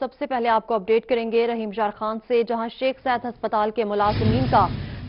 सबसे पहले आपको अपडेट करेंगे रहीम जार खान से, जहां शेख सैद अस्पताल के मुलाजिमीन का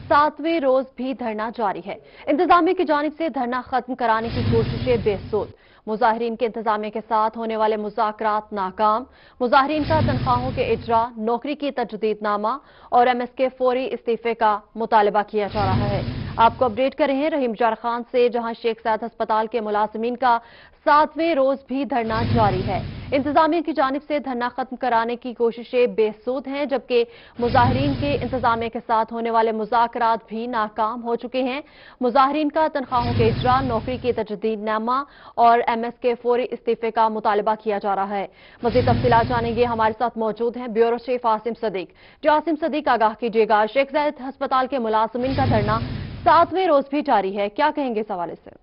7वें रोज भी धरना जारी है। इंतजामिया की जानिब से धरना खत्म कराने की कोशिशें बेसुध। मुजाहिरीन के इंतजामिया के साथ होने वाले मुज़ाकरात नाकाम। मुजाहिरीन का तनख्वाहों के इजरा, नौकरी की तजदीदनामा और एमएस के फौरी इस्तीफे का मुतालबा किया जा रहा है। आपको अपडेट कर रहे हैं रहीम जार खान से, जहां शेख सैद अस्पताल के मुलाजिमीन का 7वें रोज भी धरना जारी है। इंतजामिया की जानिब से धरना खत्म कराने की कोशिशें बेसुध हैं, जबकि मुजाहिरीन के इंतजामिया के साथ होने वाले मुज़ाकरात भी नाकाम हो चुके हैं। मुजाहिरीन का तनख्वाहों के इजरा, नौकरी की तजदीदनामा और एमएस के फौरी इस्तीफे का मुतालबा किया जा रहा है। मज़ीद तफसीलात जानेंगे, हमारे साथ मौजूद हैं ब्यूरो चीफ आसिम सदीक। जो आसिम सदीक, आगाह कीजिएगा, शेख सैद अस्पताल के मुलाजिमीन का धरना 7वें रोज भी जारी है, क्या कहेंगे इस हवाले से?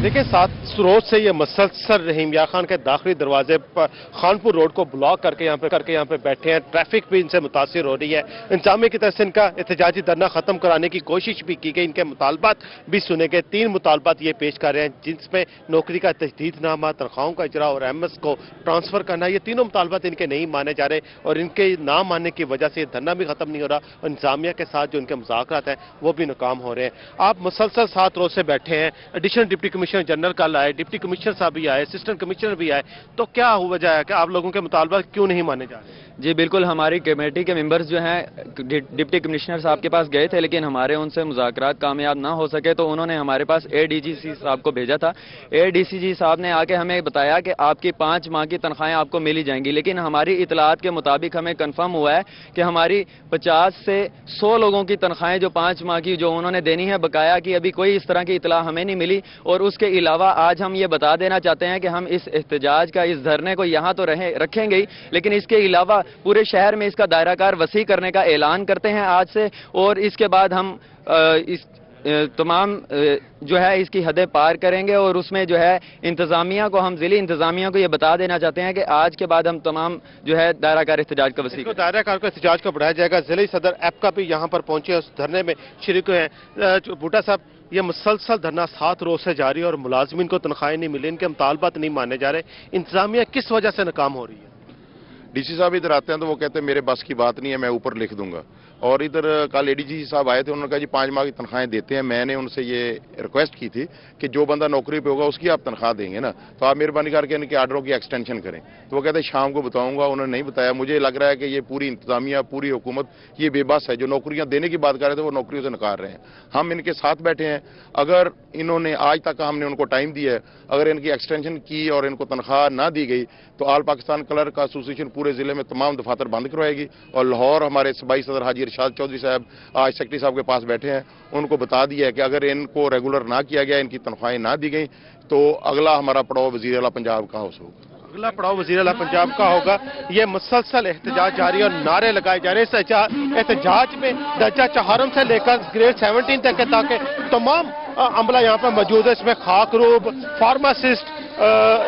देखिए, 7 रोज से ये मसलसल रहीम यार खान के दाखिली दरवाजे पर खानपुर रोड को ब्लॉक करके यहाँ पे बैठे हैं। ट्रैफिक भी इनसे मुतासिर हो रही है। इंतजामिया की तरफ से इनका एहतजाजी धरना खत्म कराने की कोशिश भी की गई। इनके मुतालबात भी सुने गए। 3 मुतालबात ये पेश कर रहे हैं, जिसमें नौकरी का तजदीदनामा, तनख्वाहों का इजरा और एमएस को ट्रांसफर करना। ये तीनों मुतालबात इनके नहीं माने जा रहे और इनके ना मानने की वजह से धरना भी खत्म नहीं हो रहा और इंतजामिया के साथ जो इनके मुज़ाकरात हैं वो भी नाकाम हो रहे हैं। आप मुसलसल 7 रोज से बैठे हैं। एडिशनल डिप्टी कमिश्नर जनरल कल आए, डिप्टी कमिश्नर साहब भी आए, असिस्टेंट कमिश्नर भी आए, तो क्या वजह है कि आप लोगों के मुतालबा क्यों नहीं माने जा रहे? जी बिल्कुल, हमारी कमेटी के मेंबर्स जो हैं डिप्टी कमिश्नर साहब के पास गए थे, लेकिन हमारे उनसे मुज़ाकरात कामयाब ना हो सके तो उन्होंने हमारे पास एडीजीसी साहब को भेजा था। एडीसीजी साहब ने आके हमें बताया कि आपकी 5 माह की तनख्वाहें आपको मिली जाएंगी, लेकिन हमारी इतलात के मुताबिक हमें कन्फर्म हुआ है कि हमारी 50 से 100 लोगों की तनख्वाहें जो 5 माह की जो उन्होंने देनी है बकाया की, अभी कोई इस तरह की इतला हमें नहीं मिली। और उसके अलावा आज हम ये बता देना चाहते हैं कि हम इस एहतजाज का, इस धरने को यहाँ तो रखेंगे ही, लेकिन इसके अलावा पूरे शहर में इसका दायराकार वसी करने का ऐलान करते हैं आज से। और इसके बाद हम इस तमाम जो है इसकी हदें पार करेंगे और उसमें जो है इंतजामिया को, हम जिली इंतजामिया को ये बता देना चाहते हैं कि आज के बाद हम तमाम जो है दायराकार एहतजाज का वसी दायराकार का एहतजाज को बढ़ाया जाएगा। जिले सदर एपका भी यहाँ पर पहुंचे, उस धरने में शरीक हैं। बूटा साहब, ये मुसलसल धरना 7 रोज से जारी है और मुलाजमीन को तनख्वाहें नहीं मिली, इनके मुतालबात नहीं माने जा रहे। इंतजामिया किस वजह से नाकाम हो रही है? डीसी साहब इधर आते हैं तो वो कहते हैं मेरे बस की बात नहीं है, मैं ऊपर लिख दूंगा। और इधर कल एडीजी साहब आए थे, उन्होंने कहा जी 5 माह की तनख्वाहें देते हैं। मैंने उनसे ये रिक्वेस्ट की थी कि जो बंदा नौकरी पे होगा उसकी आप तनख्वाह देंगे ना, तो आप मेहरबानी करके इनके आर्डरों की एक्सटेंशन करें। तो वो कहते हैं शाम को बताऊंगा, उन्होंने नहीं बताया। मुझे लग रहा है कि ये पूरी इंतजामिया, पूरी हुकूमत ये बेबस है। जो नौकरियां देने की बात कर रहे थे वो नौकरियों से नकार रहे हैं। हम इनके साथ बैठे हैं। अगर इन्होंने आज तक हमने उनको टाइम दिया है, अगर इनकी एक्सटेंशन की और इनको तनख्वाह ना दी गई तो ऑल पाकिस्तान क्लर्क एसोसिएशन पूरे जिले में तमाम दफातर बंद करवाएगी। और लाहौर हमारे सूबाई सदर हाजी इरशाद चौधरी साहब आज सेक्रेटरी साहब के पास बैठे हैं, उनको बता दिया है कि अगर इनको रेगुलर ना किया गया, इनकी तनख्वाहें ना दी गई तो अगला हमारा पड़ाव वजीर आला पंजाब का होगा। अगला पड़ाव वजीर आला पंजाब का होगा। ये मुसलसल एहतजाज जारी और नारे लगाए जा रहे हैं। इस एहतजाज में दर्जा चहारम से लेकर ग्रेड 17 तक के ताकि तमाम अमला यहाँ पर मौजूद है। इसमें खाकरूब, फार्मासिस्ट,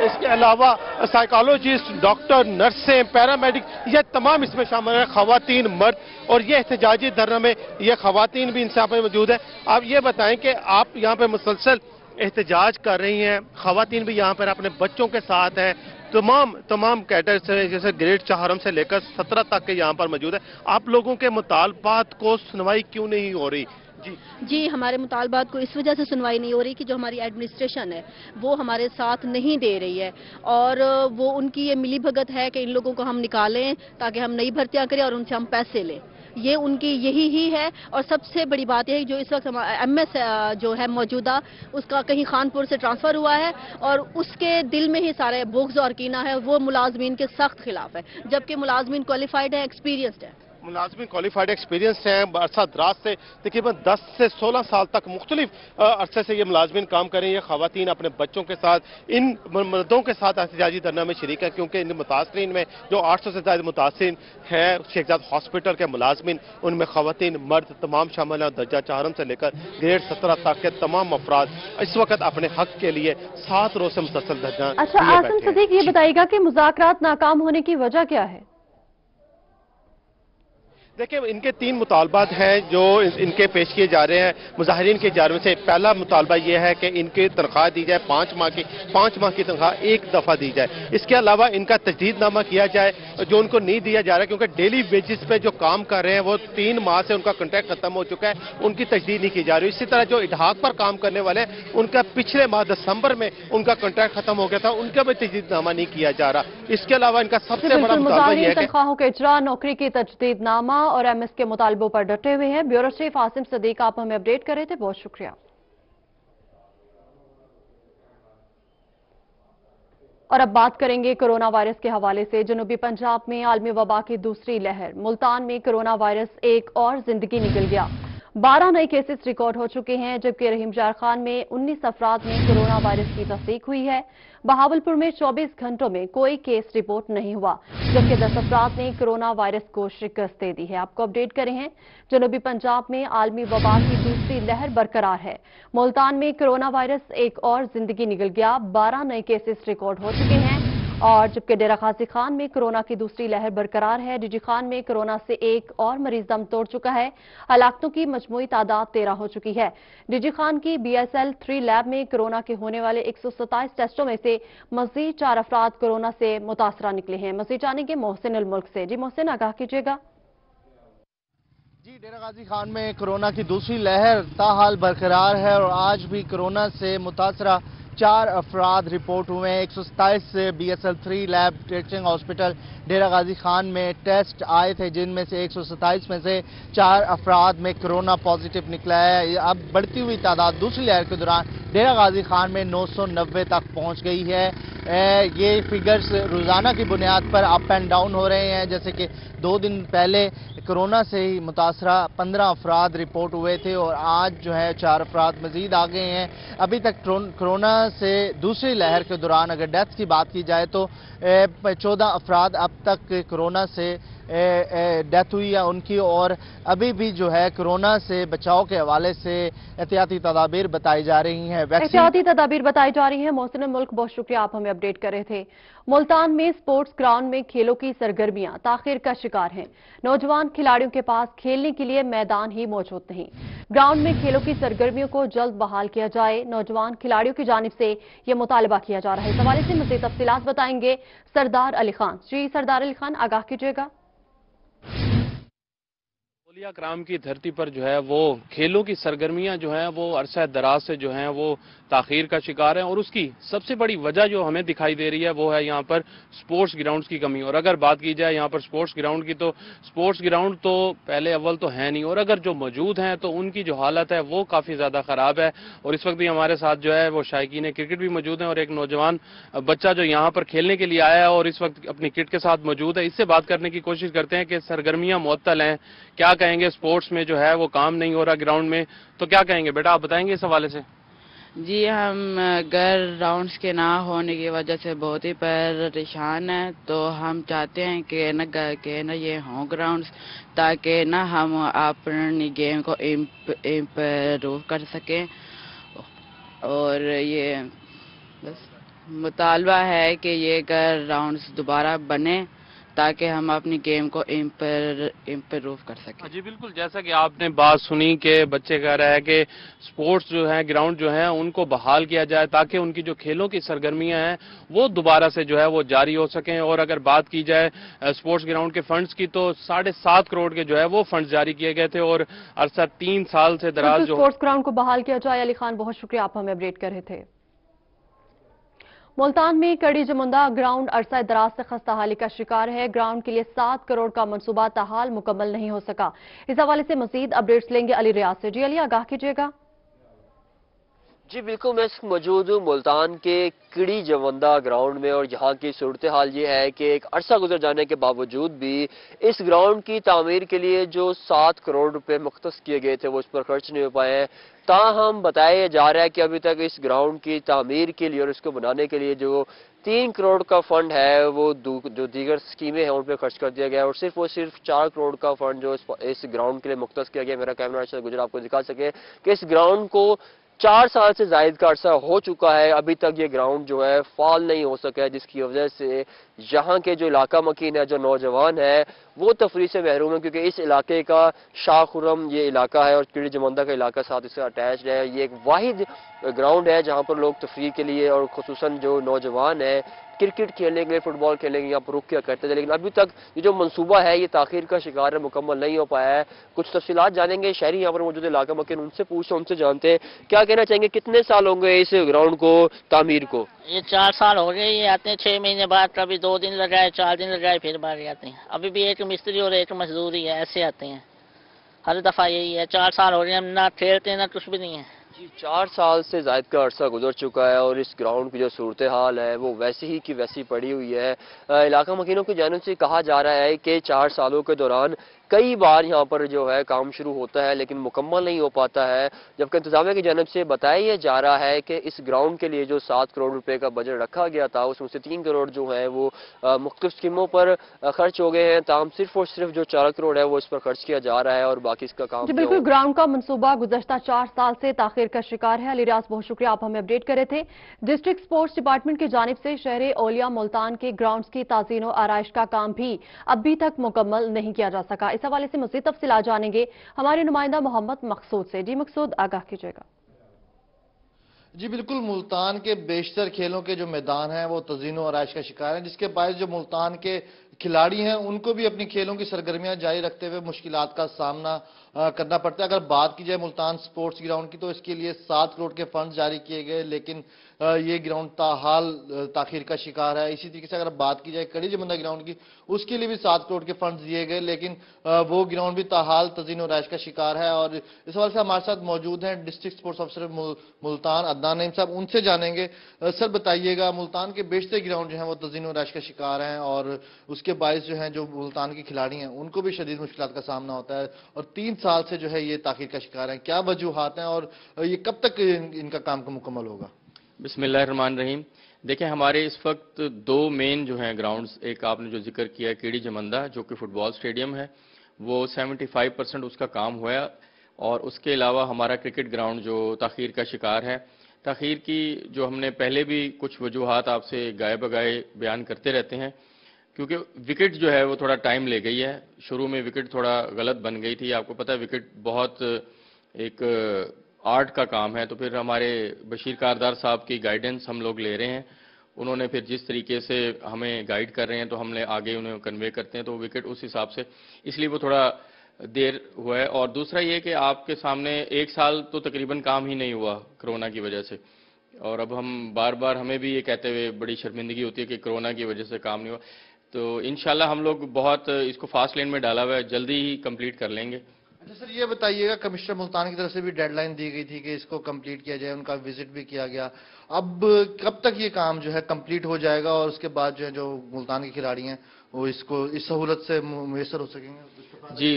इसके अलावा साइकोलॉजिस्ट, डॉक्टर, नर्सें, पैरामेडिक, ये तमाम इसमें शामिल है। खवातीन, मर्द, और ये एहतजाजी धरना में ये खवातीन भी इनसे यहाँ पर मौजूद है। आप ये बताएं कि आप यहाँ पे मुसलसल एहतजाज कर रही हैं, खवातीन भी यहाँ पर अपने बच्चों के साथ हैं, तमाम कैडर से, जैसे ग्रेड 4 से लेकर 17 तक के यहाँ पर मौजूद है। आप लोगों के मुतालबात को सुनवाई क्यों नहीं हो रही? जी, हमारे मुतालबात को इस वजह से सुनवाई नहीं हो रही कि जो हमारी एडमिनिस्ट्रेशन है वो हमारे साथ नहीं दे रही है, और वो उनकी ये मिली भगत है कि इन लोगों को हम निकालें ताकि हम नई भर्तियां करें और उनसे हम पैसे लें। ये उनकी यही ही है। और सबसे बड़ी बात यह है जो इस वक्त एमएस जो है मौजूदा, उसका कहीं खानपुर से ट्रांसफर हुआ है और उसके दिल में ही सारे बुग़्ज़ और कीना है। वो मुलाजमीन के सख्त खिलाफ है, जबकि मुलाजमीन क्वालिफाइड है, एक्सपीरियंस्ड है। मुलाजमीन क्वालिफाइड एक्सपीरियंस हैं, अरसा दराज से तकरीबन 10 से 16 साल तक मुख्तलिफ अरसे से ये मुलाजमीन काम कर रही है। खवातीन अपने बच्चों के साथ, इन मर्दों के साथ एहतजाजी धरना में शरीक है, क्योंकि इन मुतासरीन में जो 800 से ज़्यादा मुतासरीन हैं शेख ज़ायद हॉस्पिटल के मुलाजमीन, उनमें खवातीन, मर्द तमाम शामिल हैं। दर्जा 4 से लेकर ग्रेड 17 तक के तमाम अफराद इस वक्त अपने हक के लिए 7 रोज से मुसलसल धरना। अच्छा आसिम सदीक, ये बताइएगा कि मुज़ाकरात नाकाम होने की वजह क्या है? देखिए, इनके 3 मुतालबात हैं जो इनके पेश किए जा रहे हैं मुजाहिरीन की जानिब से। पहला मुतालबा यह है कि इनकी तनख्वाह दी जाए 5 माह की तनख्वाह एक दफ़ा दी जाए। इसके अलावा इनका तजदीदनामा किया जाए जो उनको नहीं दिया जा रहा, क्योंकि डेली बेसिस पे जो काम कर रहे हैं वो 3 माह से उनका कॉन्ट्रैक्ट खत्म हो चुका है, उनकी तजदीद नहीं की जा रही। इसी तरह जो इडहाक पर काम करने वाले हैं उनका पिछले माह दिसंबर में उनका कॉन्ट्रैक्ट खत्म हो गया था, उनका भी तजदीदनामा नहीं किया जा रहा। इसके अलावा इनका सबसे बड़ा मुतालबा यह है कि तनख्वाहों के इजरा, नौकरी की तजदीदनामा और एमएस के मुतालबों पर डटे हुए हैं। ब्यूरो चीफ आसिम सदीक आप हमें अपडेट कर रहे थे, बहुत शुक्रिया। और अब बात करेंगे कोरोना वायरस के हवाले से। जनूबी पंजाब में आलमी वबा की दूसरी लहर। मुल्तान में कोरोना वायरस एक और जिंदगी निकल गया। 12 नए केसेस रिकॉर्ड हो चुके हैं, जबकि रहीमजार खान में 19 अफराद में कोरोना वायरस की तस्दीक हुई है। बहावलपुर में 24 घंटों में कोई केस रिपोर्ट नहीं हुआ, जबकि 10 अफराद ने कोरोना वायरस को शिकस्त दे दी है। आपको अपडेट करें हैं, जनूबी पंजाब में आलमी वबा की दूसरी लहर बरकरार है। मुल्तान में कोरोना वायरस एक और जिंदगी निकल गया। 12 नए केसेस रिकॉर्ड हो चुके हैं, और जबकि डेरा गाजी खान में कोरोना की दूसरी लहर बरकरार है। डीजी खान में कोरोना से एक और मरीज दम तोड़ चुका है। हलाकतों की मजमूई तादाद 13 हो चुकी है। डीजी खान की BSL 3 लैब में कोरोना के होने वाले 127 टेस्टों में से मजीद 4 अफराद कोरोना से मुतासरा निकले हैं। मजीद जानेंगे मोहसिन अल मुल्क से। जी मोहसिन, आगाह कीजिएगा। जी, डेरा गाजी खान में कोरोना की दूसरी लहर ताहाल बरकरार है और आज भी कोरोना से मुतासरा 4 अफराद रिपोर्ट हुए हैं। 127 BSL 3 लैब टेस्टिंग हॉस्पिटल डेरा गाजी खान में टेस्ट आए थे, जिनमें से 127 में से 4 अफराद में कोरोना पॉजिटिव निकला है। अब बढ़ती हुई तादाद दूसरी लहर के दौरान डेरा गाजी खान में 990 तक पहुंच गई है। ये फिगर्स रोजाना की बुनियाद पर अप एंड डाउन हो रहे हैं। जैसे कि 2 दिन पहले कोरोना से ही मुतासरा 15 अफराद रिपोर्ट हुए थे और आज जो है 4 अफराद मजीद आ गए हैं। अभी तक कोरोना से दूसरी लहर के दौरान अगर डेथ की बात की जाए तो 14 अफराद अब तक कोरोना से डेथ हुई है उनकी, और अभी भी जो है कोरोना से बचाव के हवाले से एहतियाती तदाबीर बताई जा रही हैं। एहतियाती तदाबीर बताई जा रही है। मोहसिन मुल्क, बहुत शुक्रिया, आप हमें अपडेट कर रहे थे। मुल्तान में स्पोर्ट्स ग्राउंड में खेलों की सरगर्मियां ताखिर का शिकार हैं। नौजवान खिलाड़ियों के पास खेलने के लिए मैदान ही मौजूद नहीं। ग्राउंड में खेलों की सरगर्मियों को जल्द बहाल किया जाए, नौजवान खिलाड़ियों की जानिब से यह मुतालबा किया जा रहा है। इस हवाले से मज़ीद तफसीलात बताएंगे सरदार अली खान। जी सरदार अली खान, आगाह कीजिएगा। औलिया कराम की धरती पर जो है वो खेलों की सरगर्मियां जो हैं वो अरसा दराज से जो हैं वो ताखीर का शिकार हैं, और उसकी सबसे बड़ी वजह जो हमें दिखाई दे रही है वो है यहाँ पर स्पोर्ट्स ग्राउंड्स की कमी। और अगर बात की जाए यहाँ पर स्पोर्ट्स ग्राउंड की, तो स्पोर्ट्स ग्राउंड तो पहले अव्वल तो है नहीं, और अगर जो मौजूद हैं तो उनकी जो हालत है वो काफ़ी ज़्यादा ख़राब है। और इस वक्त भी हमारे साथ जो है वो शायकीन क्रिकेट भी मौजूद हैं, और एक नौजवान बच्चा जो यहाँ पर खेलने के लिए आया है और इस वक्त अपनी किट के साथ मौजूद है। इससे बात करने की कोशिश करते हैं कि सरगर्मियाँ मुअत्तल हैं, क्या कहेंगे, स्पोर्ट्स में जो है वो काम नहीं हो रहा ग्राउंड में, तो क्या कहेंगे बेटा, आप बताएंगे इस हवाले से। जी, हम ग्राउंड्स के ना होने की वजह से बहुत ही परेशान हैं, तो हम चाहते हैं कि ना ये हों ग्राउंड्स, ताकि ना हम अपनी गेम को इम्प्रूव कर सकें। और ये बस मुतालबा है कि ये ग्राउंड्स दोबारा बने ताकि हम अपनी गेम को इम्प्रूव कर सकें। जी बिल्कुल, जैसा कि आपने बात सुनी कि बच्चे कह रहे हैं कि स्पोर्ट्स जो है ग्राउंड जो है उनको बहाल किया जाए ताकि उनकी जो खेलों की सरगर्मियां हैं वो दोबारा से जो है वो जारी हो सकें। और अगर बात की जाए स्पोर्ट्स ग्राउंड के फंड्स की, तो 7.5 करोड़ के जो है वो फंड्स जारी किए गए थे, और अरसा 3 साल से दराज जो स्पोर्ट्स ग्राउंड को बहाल किया जाए। अली खान, बहुत शुक्रिया, आप हमें अपडेट कर रहे थे। मुल्तान में कड़ी जमुंदा ग्राउंड अरसा दराज से खस्ताहाली का शिकार है। ग्राउंड के लिए 7 करोड़ का मंसूबा ताहाल मुकम्मल नहीं हो सका। इस हवाले से मजीद अपडेट्स लेंगे अली रियाज से। जी अली, आगाह कीजिएगा। जी बिल्कुल, मैं मौजूद हूँ मुल्तान के किड़ी जवंदा ग्राउंड में, और यहाँ की सूरत हाल ये है कि एक अरसा गुजर जाने के बावजूद भी इस ग्राउंड की तामीर के लिए जो 7 करोड़ रुपए मुख्तस किए गए थे वो इस पर खर्च नहीं हो पाए हैं। ताहम बताया जा रहा है कि अभी तक इस ग्राउंड की तामीर के लिए और इसको बनाने के लिए जो 3 करोड़ का फंड है वो जो दीगर स्कीमें हैं उन पर खर्च कर दिया गया है, और सिर्फ 4 करोड़ का फंड जो इस ग्राउंड के लिए मुख्तस किया गया। मेरा कैमरा से गुजर आपको दिखा सके कि इस ग्राउंड को 4 سال سے زائد کا عرصہ ہو چکا ہے، ابھی تک یہ گراؤنڈ جو ہے فعال نہیں ہو سکا ہے، جس کی وجہ سے یہاں کے جو علاقہ مکین ہے، جو نوجوان ہے، وہ تفریح سے محروم ہے، کیونکہ اس علاقے کا شاہ خرم یہ علاقہ ہے اور کڑی جمندہ کا علاقہ ساتھ اس سے اٹیچڈ ہے۔ یہ ایک واحد گراؤنڈ ہے جہاں پر لوگ تفریح کے لیے اور خصوصاً جو نوجوان ہیں کرکٹ کھیلنے کے لیے، فٹ بال کھیلنے کے لیے یہاں پر رک کیا کرتے تھے، لیکن ابھی تک یہ جو منصوبہ ہے یہ تاخیر کا شکار ہے، مکمل نہیں ہو پایا ہے۔ کچھ تفصیلات جانیں گے شہری یہاں پر موجود علاقہ مکین، ان سے پوچھتے ہیں، ان سے جانتے ہیں کیا کہنا چاہیں گے، کتنے سال ہوں گے اس گراؤنڈ کو تعمیر کو؟ یہ 4 سال ہو گئے، یہ آتے ہیں 6 مہینے بعد، کبھی 2 دن لگائے 4 دن لگائے پھر باہر آتے ہیں۔ ابھی بھی ایک مستری اور ایک مزدوری ہے، ایسے آتے ہیں ہر دفعہ، یہی ہے 4 سال ہو گئے، ہم نہ کھیلتے ہیں نہ کچھ بھی نہیں ہے۔ جی 4 سال سے زائد کا عرصہ گزر چکا ہے اور اس گراؤنڈ کی جو صورتحال ہے وہ ویسی ہی کی ویسی پڑی ہوئی ہے۔ علاقہ مکینوں کی جانب سے کہا جا رہا ہے کہ 4 سالوں کے دوران کئی بار یہاں پر جو ہے کام شروع ہوتا ہے لیکن مکمل نہیں ہو پاتا ہے، جبکہ انتظامیہ کی جانب سے بتایا یہ جا رہا ہے کہ اس گراؤنڈ کے لیے جو 7 کروڑ روپے کا بجٹ رکھا گیا تھا اس میں سے 3 کروڑ جو ہے وہ مختلف اسکیموں پر خرچ ہو گئے ہیں، تاہم صرف اور صرف جو 4 کروڑ ہے وہ اس پر خرچ کیا جا رہا ہے اور باقی اس کا کام جی بالکل، گراؤنڈ کا منصوبہ گزشتہ 4 سال سے تاخیر کا شکار ہے۔ علی ریاض بہت شکریہ، آپ ہمیں اپڈیٹ کرے تھے۔ ڈسٹرکٹ سپورٹس ڈپارٹمنٹ کی جانب سے شہر اولیا ملتان کے گراؤنڈز کی تعزین و آرائش کا کام بھی ابھی تک مکمل نہیں کیا جا سکا۔ اس حوالے سے مزید تفصیلات جانیں گے ہمارے نمائندہ محمد مقصود سے۔ جی مقصود، آگاہ کیجیے گا۔ جی بالکل، ملتان کے بیشتر کھیلوں کے جو میدان ہیں وہ تزئین و آرائش کا شکار ہیں، جس کے باعث جو ملتان کے کھلاڑی ہیں ان کو بھی اپنی کھیلوں کی سرگرمیاں جاری رکھتے ہوئے مشکلات کا سامنا کرنا پڑتا ہے۔ اگر بات کی جائے ملتان سپورٹس گراؤنڈ کی تو اس کے لیے 7 کروڑ کے فنڈ جاری کیے گئے، لیکن یہ گراؤنڈ تاحال تاخیر کا شکار ہے۔ اسی طریقے سے اگر بات کی جائے کڑی جمندہ گراؤنڈ کی، اس کے لیے بھی 7 کروڑ کے فنڈ دیے گئے، لیکن وہ گراؤنڈ بھی تاحال تزئین و آرائش کا شکار ہے۔ اور اس حوالے سے ہمارے ساتھ موجود ہیں ڈسٹرکٹ سپورٹس افسر ملتان عدنان نعیم صاحب، ان سے جانیں گے۔ سر بتائیے گا، ملتان کے بیشتر گراؤنڈ جو ہیں وہ تزئین و آرائش کا شکار ہیں اور اس کے باعث جو ہیں جو ملتان کے کھلاڑی ہیں ان کو بھی شدید مشکلات کا سامنا ہوتا ہے اور 3 سال سے جو ہے یہ تاخیر کا شکار ہیں۔ کیا وجوہات ہیں اور یہ کب تک ان کا کام مکمل ہوگا؟ بسم اللہ الرحمن الرحیم۔ دیکھیں، ہمارے اس وقت 2 مین جو ہیں گراؤنڈز، ایک آپ نے جو ذکر کیا ہے کیڑی جمندہ جو کہ فٹ بال سٹیڈیم ہے، وہ 75% اس کا کام ہوا ہے، اور اس کے علاوہ ہمارا کرکٹ گراؤنڈ جو تاخیر کا شکار ہے۔ تاخیر کی جو ہم نے پہلے بھی کچھ وجوہات آپ سے گائے بگائے بیان کرتے رہتے ہیں، کیونکہ وکٹ جو ہے وہ تھوڑا ٹائم لے گئی ہے۔ شروع میں وکٹ تھوڑا غلط بن گئی تھی، آپ کو پتہ ہے وکٹ بہت ایک آرٹ کا کام ہے، تو پھر ہمارے بشیر کاردار صاحب کی گائیڈنس ہم لوگ لے رہے ہیں، انہوں نے پھر جس طریقے سے ہمیں گائیڈ کر رہے ہیں تو ہم نے آگے انہیں کنوے کرتے ہیں، تو وکٹ اس حساب سے اس لیے وہ تھوڑا دیر ہوا ہے۔ اور دوسرا یہ کہ آپ کے سامنے 1 سال تو تقریباً کام ہی نہیں ہوا کرونا کی وجہ سے، اور اب ہم بار بار ہمیں بھی یہ کہتے ہوئے بڑی شرمندگی ہوتی ہے کہ کرونا کی وجہ سے کام نہیں ہوا، تو انشاءاللہ ہم لوگ بہت اس کو فاسٹ لین میں ڈالا ہوا ہے، جلدی ہی کمپلیٹ کر لیں گے۔ اچھا سر، یہ بتائیے گا، کمشنر ملتان کی طرف سے بھی ڈیڈ لائن دی گئی تھی کہ اس کو کمپلیٹ کیا جائے، ان کا وزٹ بھی کیا گیا، اب کب تک یہ کام جو ہے کمپلیٹ ہو جائے گا اور اس کے بعد جو ہے جو ملتان کے کھلاڑی ہیں وہ اس کو اس سہولت سے میسر ہو سکیں گے؟ جی،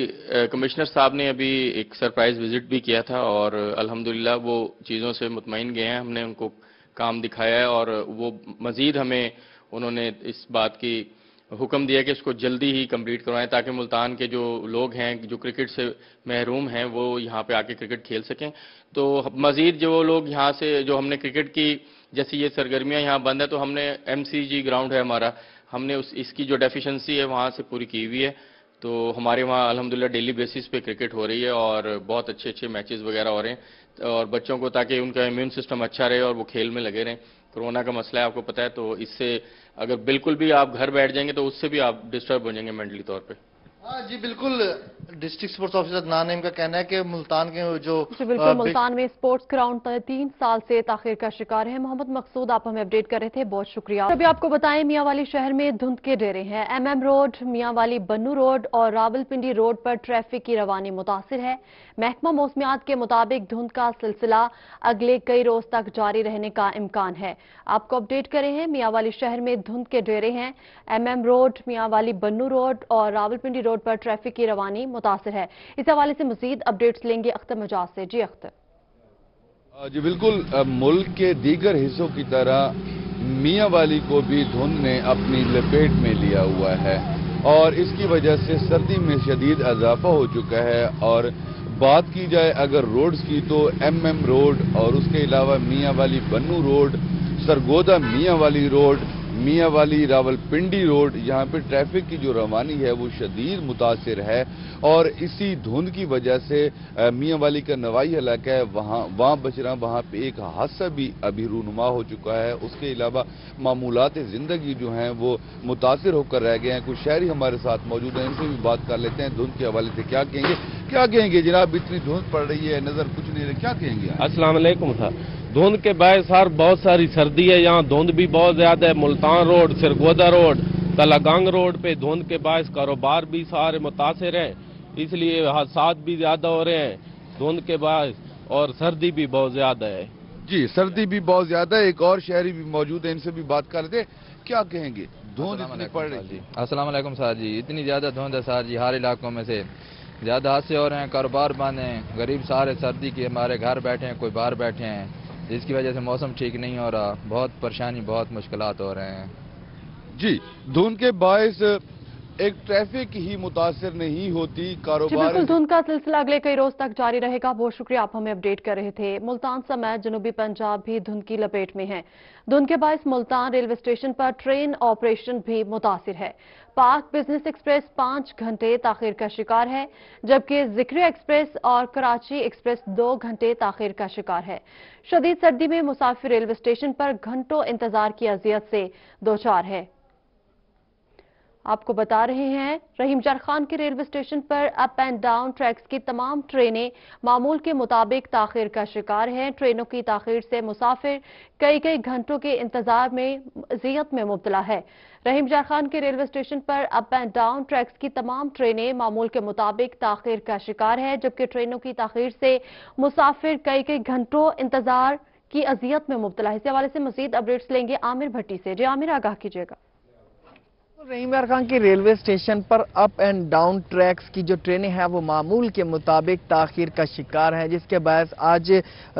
کمشنر صاحب نے ابھی ایک سرپرائز وزٹ بھی کیا تھا اور الحمدللہ وہ چیزوں سے مطمئن گئے ہیں، ہم نے ان کو کام دکھایا ہے اور وہ مزید ہمیں انہوں نے اس بات کی حکم دیا کہ اس کو جلدی ہی کمپلیٹ کروائیں تاکہ ملتان کے جو لوگ ہیں جو کرکٹ سے محروم ہیں وہ یہاں پہ آ کے کرکٹ کھیل سکیں۔ تو مزید جو لوگ یہاں سے جو ہم نے کرکٹ کی جیسی یہ سرگرمیاں یہاں بند ہیں، تو ہم نے MCG گراؤنڈ ہے ہمارا، ہم نے اس کی جو ڈیفیشنسی ہے وہاں سے پوری کی ہوئی ہے، تو ہمارے وہاں الحمدللہ ڈیلی بیسس پہ کرکٹ ہو رہی ہے اور بہت اچھے میچز وغیرہ ہو رہے ہیں، اور بچوں کو تاکہ ان کا امیون سسٹم اچھا رہے اور وہ کھیل میں لگے رہیں۔ کرونا کا مسئلہ ہے آپ کو پتہ ہے، تو اس سے اگر بالکل بھی آپ گھر بیٹھ جائیں گے تو اس سے بھی آپ ڈسٹرب ہو جائیں گے مینٹلی طور پہ۔ جی بالکل، ڈسٹرکٹ سپورٹس آفیسر عدنان نعیم کا کہنا ہے کہ ملتان کے جو بالکل ملتان میں سپورٹس گراؤنڈ 3 سال سے تاخیر کا شکار ہے۔ محمد مقصود، آپ ہمیں اپڈیٹ کر رہے تھے، بہت شکریہ۔ ابھی آپ کو بتائیں، میاں والی شہر میں دھند کے ڈیرے ہیں۔ MM روڈ، میاں والی بنو روڈ اور راول پنڈی روڈ پر ٹریفک کی روانی متاثر ہے۔ محکمہ موسمیات کے مطابق دھند کا سلسلہ اگلے کئی روز تک جاری رہنے کا امکان ہے۔ آپ کو اپڈیٹ کرے ہیں، میاں والی شہر میں دھند کے ڈیرے ہیں۔ MM روڈ، میاں والی بنو روڈ اور راول پنڈی روڈ پر ٹریفک کی روانی متاثر ہے۔ اس حوالے سے مزید اپڈیٹس لیں گے اختر مجاز سے۔ جی اختر۔ جی بالکل، ملک کے دیگر حصوں کی طرح میاں والی کو بھی دھند نے اپنی لپیٹ میں لیا ہوا ہے اور اس کی وجہ سے سردی میں شدید اضافہ ہو چکا ہے اور बात की जाए अगर रोड्स की तो MM रोड और उसके अलावा मियाँ वाली बन्नू रोड, सरगोदा मियाँ वाली रोड, मियाँ वाली रावलपिंडी रोड, यहाँ पे ट्रैफिक की जो रवानी है वो शदीद मुतासिर है। और इसी धुंध की वजह से मियाँ वाली का नवाई इलाका है वहाँ बचरा, वहाँ पे एक हादसा भी अभी रूनुमा हो चुका है। उसके अलावा मामूलात ज़िंदगी जो हैं वो मुतासिर होकर रह गए हैं। कुछ शहरी हमारे साथ मौजूद हैं, इनसे भी बात कर लेते हैं। धुंध के हवाले से क्या कहेंगे जनाब? इतनी धुंध पड़ रही है, नजर कुछ नहीं रहा, क्या कहेंगे? अस्सलाम वालेकुम सर। धुंध के बायस सर बहुत सारी सर्दी है, यहाँ धुंध भी बहुत ज्यादा है। Multan road, Sargodha road, Talagang road पे धुंध के बायस कारोबार भी सारे मुतासिर है, इसलिए हादसात भी ज्यादा हो रहे हैं धुंध के बायस, और सर्दी भी बहुत ज्यादा है। जी, सर्दी भी बहुत ज्यादा है। एक और शहरी भी मौजूद है, इनसे भी बात कर लेते, क्या कहेंगे? धुंध इतनी पड़ रही है। अस्सलाम वालेकुम सर जी। इतनी ज्यादा धुंध है सर जी, हर इलाकों में से ज्यादा हादसे हो रहे हैं, कारोबार बंद हैं, गरीब सारे सर्दी के हमारे घर बैठे हैं, कोई बाहर बैठे हैं, जिसकी वजह से मौसम ठीक नहीं हो रहा, बहुत परेशानी, बहुत मुश्किलात हो रहे हैं। जी, धुंध के बायस एक ट्रैफिक ही मुतासिर नहीं होती, कारोबार। बिल्कुल, धुंध का सिलसिला अगले कई रोज तक जारी रहेगा। बहुत शुक्रिया, आप हमें अपडेट कर रहे थे। मुल्तान समेत जनूबी पंजाब भी धुंध की लपेट में है। धुंध के बायस मुल्तान रेलवे स्टेशन पर ट्रेन ऑपरेशन भी मुतासिर है। पाक बिजनेस एक्सप्रेस 5 घंटे ताखीर का शिकार है, जबकि जिक्र एक्सप्रेस और कराची एक्सप्रेस 2 घंटे ताखीर का शिकार है। शदीद सर्दी में मुसाफिर रेलवे स्टेशन पर घंटों इंतजार की अजियत से दो चार है। आपको बता रहे हैं, रहीम जार खान के रेलवे स्टेशन पर अप एंड डाउन ट्रैक्स की तमाम ट्रेनें मामूल के मुताबिक ताखीर का शिकार हैं। ट्रेनों की ताखीर से मुसाफिर कई घंटों के इंतजार में अजियत में मुब्तला है। रहीम जार खान के रेलवे स्टेशन पर अप एंड डाउन ट्रैक्स की तमाम ट्रेनें मामूल के मुताबिक ताखीर का शिकार है, जबकि ट्रेनों की ताखीर से मुसाफिर कई घंटों इंतजार की अजियत में मुब्तला है। इस हवाले से मजीद अपडेट्स लेंगे आमिर भट्टी से। जी आमिर, आगाह कीजिएगा। रहीम यार खान के रेलवे स्टेशन पर अप एंड डाउन ट्रैक्स की जो ट्रेनें हैं वो मामूल के मुताबिक ताखीर का शिकार है, जिसके बायस आज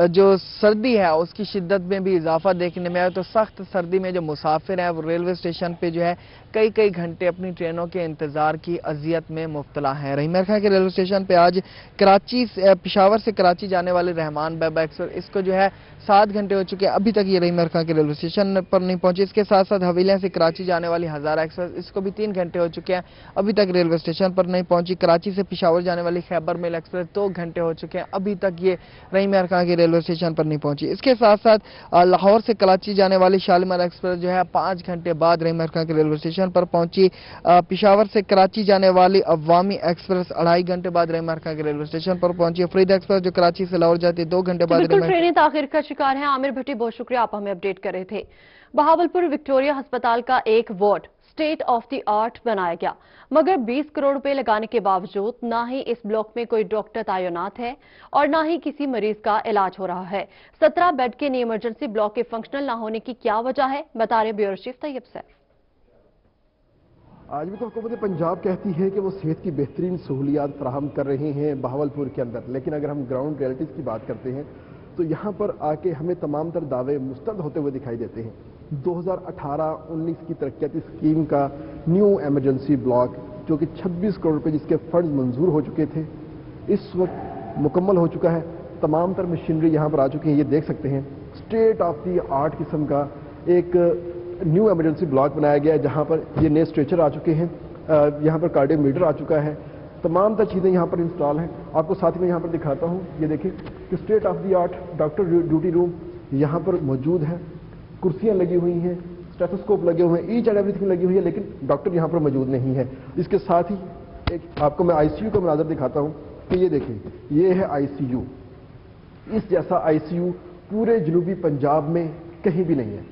जो सर्दी है उसकी शिद्दत में भी इजाफा देखने में आया। तो सख्त सर्दी में जो मुसाफिर हैं वो रेलवे स्टेशन पे जो है कई घंटे अपनी ट्रेनों के इंतजार की अजियत में मुब्तला हैं। रहीम यार खान के रेलवे स्टेशन पे आज पेशावर से कराची जाने वाले रहमान बैबा एक्सप्रेस, इसको जो है 7 घंटे हो चुके हैं, अभी तक ये रहीम यार खान के रेलवे स्टेशन पर नहीं पहुंची। इसके साथ साथ हवेलियां से कराची जाने वाली हज़ारा एक्सप्रेस, इसको भी 3 घंटे हो चुके हैं, अभी तक रेलवे स्टेशन पर नहीं पहुंची। कराची से पेशावर जाने वाली खैबर मेल एक्सप्रेस 2 घंटे हो चुके हैं, अभी तक ये रहीम यार खान के रेलवे स्टेशन पर नहीं पहुंची। इसके साथ साथ लाहौर से कराची जाने वाली शालीमार एक्सप्रेस जो है 5 घंटे बाद रहीम यार खान के रेलवे स्टेशन पर पहुंची। पेशावर से कराची जाने वाली अवामी एक्सप्रेस 2.5 घंटे बाद रहीम यार खान के रेलवे स्टेशन पर पहुंची। फरीद एक्सप्रेस जो कराची से लाहौर जाती है 2 घंटे बाद। ट्रेनें ताखिर का शिकार है। आमिर भट्टी, बहुत शुक्रिया, आप हमें अपडेट कर रहे थे। बहावलपुर विक्टोरिया अस्पताल का एक ward state of the art बनाया गया, मगर 20 करोड़ रुपए लगाने के बावजूद ना ही इस ब्लॉक में कोई डॉक्टर तैनात है और ना ही किसी मरीज का इलाज हो रहा है। 17 बेड के इमरजेंसी ब्लॉक के फंक्शनल ना होने की क्या वजह है, बता रहे ब्यूरो चीफ तैयब सैफ। आज भी तो हुकूमत पंजाब कहती है कि वो सेहत की बेहतरीन सहूलियात फराहम कर रहे हैं बहावलपुर के अंदर, लेकिन अगर हम ग्राउंड रियलिटीज़ की बात करते हैं तो यहाँ पर आके हमें तमाम तर दावे मुस्तरद होते हुए दिखाई देते हैं। 2018-19 की तरक्याती स्कीम का न्यू एमरजेंसी ब्लॉक जो कि 26 करोड़ रुपए जिसके फंड मंजूर हो चुके थे, इस वक्त मुकम्मल हो चुका है। तमाम तर मशीनरी यहाँ पर आ चुकी है। ये देख सकते हैं स्टेट ऑफ दी आर्ट किस्म का एक न्यू एमरजेंसी ब्लॉक बनाया गया है, जहाँ पर ये नए स्ट्रेचर आ चुके हैं, यहाँ पर कार्डियोमीटर आ चुका है, तमाम तर चीज़ें यहाँ पर इंस्टॉल हैं। आपको साथ में यहाँ पर दिखाता हूँ, ये देखिए कि state of the art doctor duty room यहाँ पर मौजूद है, कुर्सियाँ लगी हुई हैं, स्टेथोस्कोप लगे हुए हैं, ईच एंड एवरीथिंग लगी हुई है, लेकिन डॉक्टर यहाँ पर मौजूद नहीं है। इसके साथ ही एक आपको मैं आईसीयू का मनाजर दिखाता हूँ कि ये देखिए, ये है आईसीयू। इस जैसा आईसीयू पूरे जनूबी पंजाब में कहीं भी नहीं है।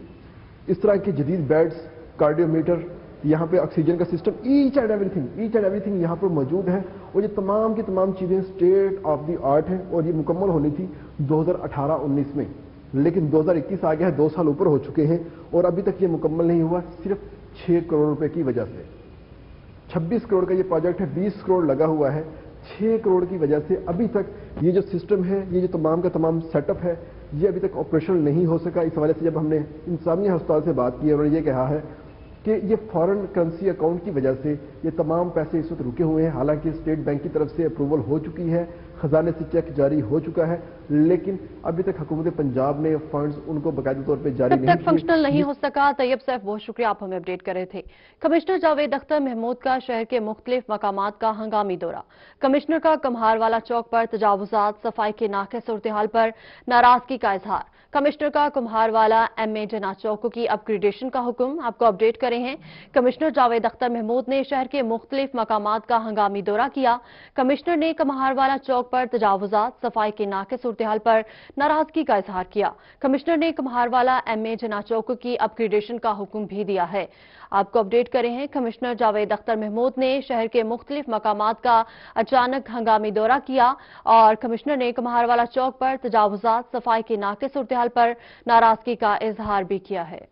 इस तरह के जदीद बेड्स, कार्डियोमीटर, यहाँ पे ऑक्सीजन का सिस्टम, ईच एंड एवरीथिंग यहाँ पर मौजूद है। और ये तमाम की तमाम चीज़ें स्टेट ऑफ द आर्ट हैं और ये मुकम्मल होनी थी 2018-19 में, लेकिन 2021 आ गया है, 2 साल ऊपर हो चुके हैं और अभी तक ये मुकम्मल नहीं हुआ, सिर्फ 6 करोड़ रुपए की वजह से। 26 करोड़ का ये प्रोजेक्ट है, 20 करोड़ लगा हुआ है, 6 करोड़ की वजह से अभी तक ये जो सिस्टम है, ये जो तमाम का तमाम सेटअप है, ये अभी तक ऑपरेशनल नहीं हो सका। इस हवाले से जब हमने इंसानिया अस्पताल से बात की, उन्होंने ये कहा है कि ये फॉरेन करेंसी अकाउंट की वजह से ये तमाम पैसे इस वक्त रुके हुए हैं। हालांकि स्टेट बैंक की तरफ से अप्रूवल हो चुकी है, खजाने से चेक जारी हो चुका है, लेकिन अभी तक हुकूमत पंजाब ने फंड्स उनको बाकायदा तौर पे जारी नहीं तक फंक्शनल नहीं हो सका। तैयब सैफ, बहुत शुक्रिया, आप हमें अपडेट कर रहे थे। कमिश्नर जावेद अख्तर महमूद का शहर के मुख्तलिफ मकामात का हंगामी दौरा। कमिश्नर का कम्हारवाला चौक पर तजावुजात, सफाई के नाक़िस सूरत-ए-हाल पर नाराजगी का इजहार। कमिश्नर का कुम्हारवाला MA जना चौकों की अपग्रेडेशन का हुक्म। आपको अपडेट करे हैं। कमिश्नर जावेद अख्तर महमूद ने शहर के मुख्तलिफ मकामात का हंगामी दौरा किया। कमिश्नर ने कुम्हारवाला चौक पर तजावुजात, सफाई के नाक़िस सूरत-ए-हाल पर नाराजगी का इजहार किया। कमिश्नर ने कुम्हारवाला MA जना चौकों की अपग्रेडेशन का हुक्म भी दिया है। आपको अपडेट करे हैं। कमिश्नर जावेद अख्तर महमूद ने शहर के मुख्तलिफ मकामात का अचानक हंगामी दौरा किया और कमिश्नर ने कुम्हारवाला चौक पर तजावुजात, सफाई के नाक़िस सूरत-ए-हाल पर नाराजगी का इजहार भी किया है।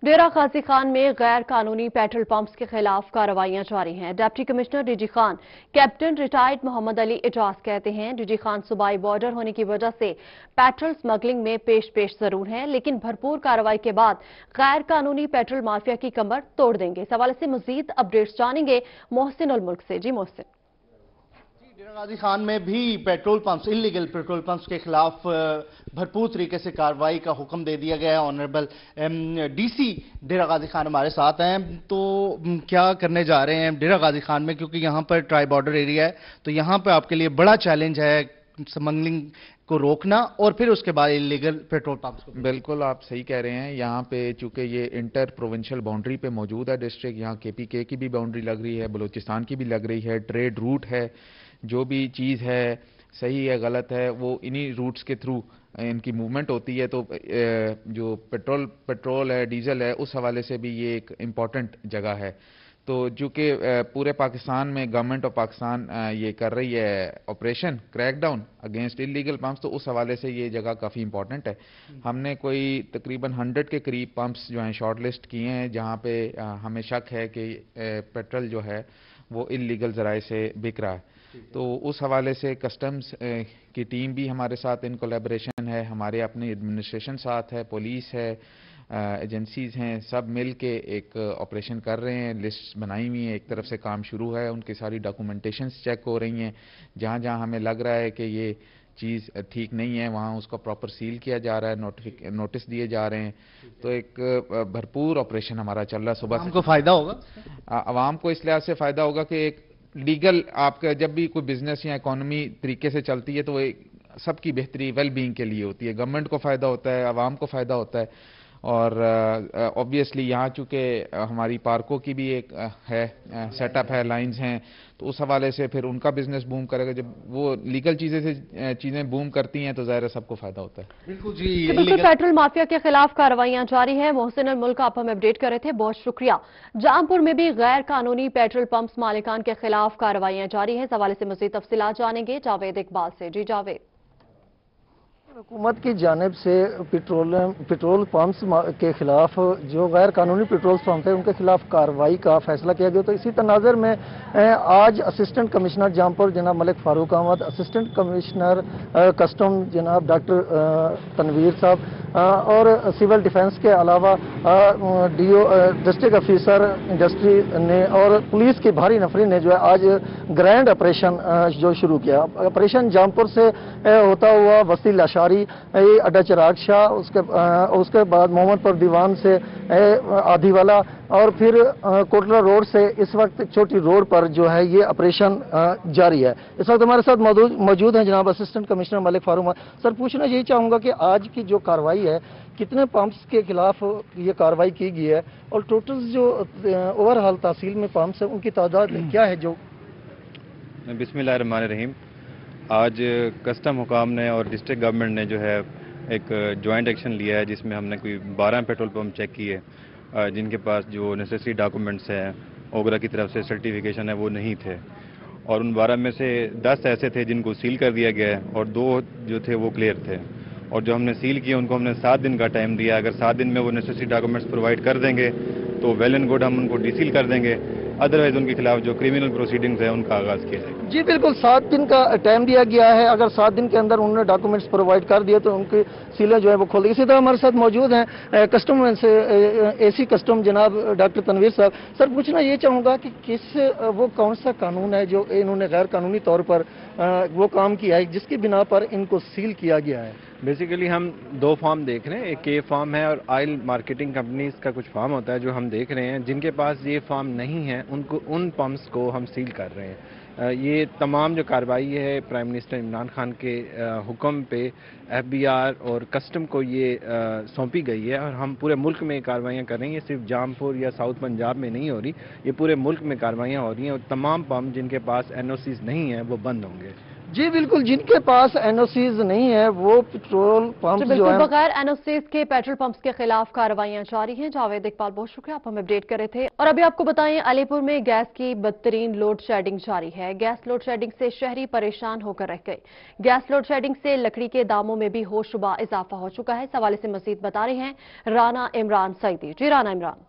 डेरा गाजी खान में गैर कानूनी पेट्रोल पंप्स के खिलाफ कार्रवाइयां जारी हैं। Deputy commissioner DG Khan captain retired Mohammad Ali Ijaz कहते हैं, डीजी खान सूबाई बॉर्डर होने की वजह से पेट्रोल स्मगलिंग में पेश जरूर हैं, लेकिन भरपूर कार्रवाई के बाद गैर कानूनी पेट्रोल माफिया की कमर तोड़ देंगे। इस हवाले से मजीद अपडेट्स जानेंगे मोहसिन उल मुल्क से। जी मोहसिन। डेरा गाजी खान में भी petrol pumps, illegal petrol pumps के खिलाफ भरपूर तरीके से कार्रवाई का हुक्म दे दिया गया है। ऑनरेबल DC डेरा गाजी खान हमारे साथ हैं, तो क्या करने जा रहे हैं डेरा गाजी खान में, क्योंकि यहाँ पर ट्राई बॉर्डर एरिया है, तो यहाँ पर आपके लिए बड़ा चैलेंज है स्मगलिंग को रोकना और फिर उसके बाद इलीगल पेट्रोल पंप्स को। बिल्कुल आप सही कह रहे हैं। यहाँ पे चूंकि ये इंटर प्रोविंशियल बाउंड्री पे मौजूद है डिस्ट्रिक्ट, यहाँ KPK की भी बाउंड्री लग रही है, बलूचिस्तान की भी लग रही है, ट्रेड रूट है, जो भी चीज़ है सही है गलत है वो इन्हीं रूट्स के थ्रू इनकी मूवमेंट होती है। तो जो पेट्रोल है, डीजल है, उस हवाले से भी ये एक इम्पॉर्टेंट जगह है। तो जो कि पूरे पाकिस्तान में गवर्नमेंट ऑफ पाकिस्तान ये कर रही है operation crackdown against illegal pumps, तो उस हवाले से ये जगह काफ़ी इंपॉर्टेंट है। हमने कोई तकरीबन 100 के करीब पंप्स जो हैं शॉर्ट लिस्ट किए हैं, जहाँ पे हमें शक है कि पेट्रोल जो है वो इलीगल ज़राए से बिक रहा है। तो उस हवाले से कस्टम्स की टीम भी हमारे साथ इन कोलैबोरेशन है, हमारे अपनी एडमिनिस्ट्रेशन साथ है, पुलिस है, एजेंसीज हैं, सब मिल के एक ऑपरेशन कर रहे हैं। लिस्ट बनाई हुई है, एक तरफ से काम शुरू है, उनकी सारी डॉक्यूमेंटेशंस चेक हो रही हैं। जहाँ जहाँ हमें लग रहा है कि ये चीज़ ठीक नहीं है वहाँ उसका प्रॉपर सील किया जा रहा है, नोटिस दिए जा रहे हैं। तो एक भरपूर ऑपरेशन हमारा चल रहा है। सुबह हमको फ़ायदा होगा, आवाम को इस लिहाज से फ़ायदा होगा कि एक लीगल आपका जब भी कोई बिजनेस या इकोनॉमी तरीके से चलती है तो वो सबकी बेहतरी वेल बीइंग के लिए होती है। गवर्नमेंट को फ़ायदा होता है, आवाम को फ़ायदा होता है। और ऑब्वियसली यहाँ चूँकि हमारी पार्कों की भी एक है सेटअप है, लाइंस हैं, तो उस हवाले से फिर उनका बिजनेस बूम करेगा। जब वो लीगल चीज़ें बूम करती हैं तो ज़ाहिर है सबको फ़ायदा होता है। बिल्कुल जी। बिल्कुल पेट्रोल माफिया के खिलाफ कार्रवाइयां जारी है। मोहसिन उल मुल्क आप हमें अपडेट कर रहे थे, बहुत शुक्रिया। जामपुर में भी गैर कानूनी पेट्रोल पंप्स मालिकान के खिलाफ कार्रवाइयां जारी है। इस हवाले से मजीद तफसीलात जानेंगे जावेद इकबाल से। जी जावेद। हुकूमत की जानिब से पेट्रोल पंप्स के खिलाफ जो गैर कानूनी पेट्रोल पंप है उनके खिलाफ कार्रवाई का फैसला किया गया। तो इसी तनाज़र में आज असिस्टेंट कमिश्नर जामपुर जनाब Malik Farooq Ahmed, assistant commissioner custom जनाब डॉक्टर तनवीर साहब और सिविल डिफेंस के अलावा DO डिस्ट्रिक्ट ऑफिसर इंडस्ट्री ने और पुलिस की भारी नफरी ने जो है आज ग्रैंड ऑपरेशन जो शुरू किया। ऑपरेशन जामपुर से होता हुआ वसी लाशारी, अड्डा चिराग शाह, उसके बाद मोहम्मदपुर दीवान से आधीवाला और फिर कोटला रोड से इस वक्त छोटी रोड पर जो है ये ऑपरेशन जारी है। इस वक्त हमारे साथ मौजूद हैं जनाब assistant commissioner Malik Farooq. Sir पूछना यही चाहूँगा कि आज की जो कार्रवाई है कितने पंप्स के खिलाफ ये कार्रवाई की गई है और टोटल जो ओवरऑल तहसील में पंप्स है उनकी तादाद क्या है? जो बिस्मिल्लाहिर्रहमानिर्रहीम, आज कस्टम हुकाम ने और डिस्ट्रिक्ट गवर्नमेंट ने जो है एक जॉइंट एक्शन लिया है जिसमें हमने कोई 12 पेट्रोल पंप चेक किए जिनके पास जो नेसेसरी डॉक्यूमेंट्स हैं ओगरा की तरफ से सर्टिफिकेशन है वो नहीं थे, और उन 12 में से 10 ऐसे थे जिनको सील कर दिया गया है और 2 जो थे वो क्लियर थे। और जो हमने सील किए उनको हमने 7 दिन का टाइम दिया। अगर 7 दिन में वो नेसेसरी डॉक्यूमेंट्स प्रोवाइड कर देंगे तो वेल एंड गुड, हम उनको डिसील कर देंगे। अदरवाइज उनके खिलाफ जो क्रिमिनल प्रोसीडिंग्स है उनका आगाज़ किया जाएगा। जी बिल्कुल, 7 दिन का टाइम दिया गया है। अगर 7 दिन के अंदर उन्होंने डॉक्यूमेंट्स प्रोवाइड कर दिए तो उनकी सीलें जो है वो खोल दी। इसी तरह हमारे साथ मौजूद हैं कस्टम से एसी कस्टम जनाब डॉक्टर तनवीर साहब। सर, पूछना ये चाहूँगा कि वो कौन सा कानून है जो इन्होंने गैर कानूनी तौर पर वो काम किया है जिसकी बिना पर इनको सील किया गया है? बेसिकली हम 2 फॉर्म देख रहे हैं, एक के फॉर्म है और ऑयल मार्केटिंग कंपनीज का कुछ फॉर्म होता है जो हम देख रहे हैं। जिनके पास ये फॉर्म नहीं है उन पंप्स को हम सील कर रहे हैं। ये तमाम जो कार्रवाई है प्राइम मिनिस्टर इमरान खान के हुक्म पे एफबीआर और कस्टम को ये सौंपी गई है और हम पूरे मुल्क में कार्रवाइयाँ कर रहे हैं। ये सिर्फ जामपुर या साउथ पंजाब में नहीं हो रही, ये पूरे मुल्क में कार्रवाइयाँ हो रही हैं और तमाम पंप जिनके पास एनओसीज नहीं है वो बंद होंगे। जी बिल्कुल, जिनके पास एनओसीज नहीं है वो पेट्रोल पंप जो है बगैर एनओसीज के पेट्रोल पंप्स के खिलाफ कार्रवाइयां जारी हैं। जावेद इकबाल, बहुत शुक्रिया, आप हमें अपडेट कर रहे थे। और अभी आपको बताएं, अलीपुर में गैस की बदतरीन लोड शेडिंग जारी है। गैस लोड शेडिंग से शहरी परेशान होकर रह गए। गैस लोड शेडिंग से लकड़ी के दामों में भी होशरुबा इजाफा हो चुका है। इस हवाले से मजीद बता रहे हैं राना इमरान सईदी। जी राना इमरान।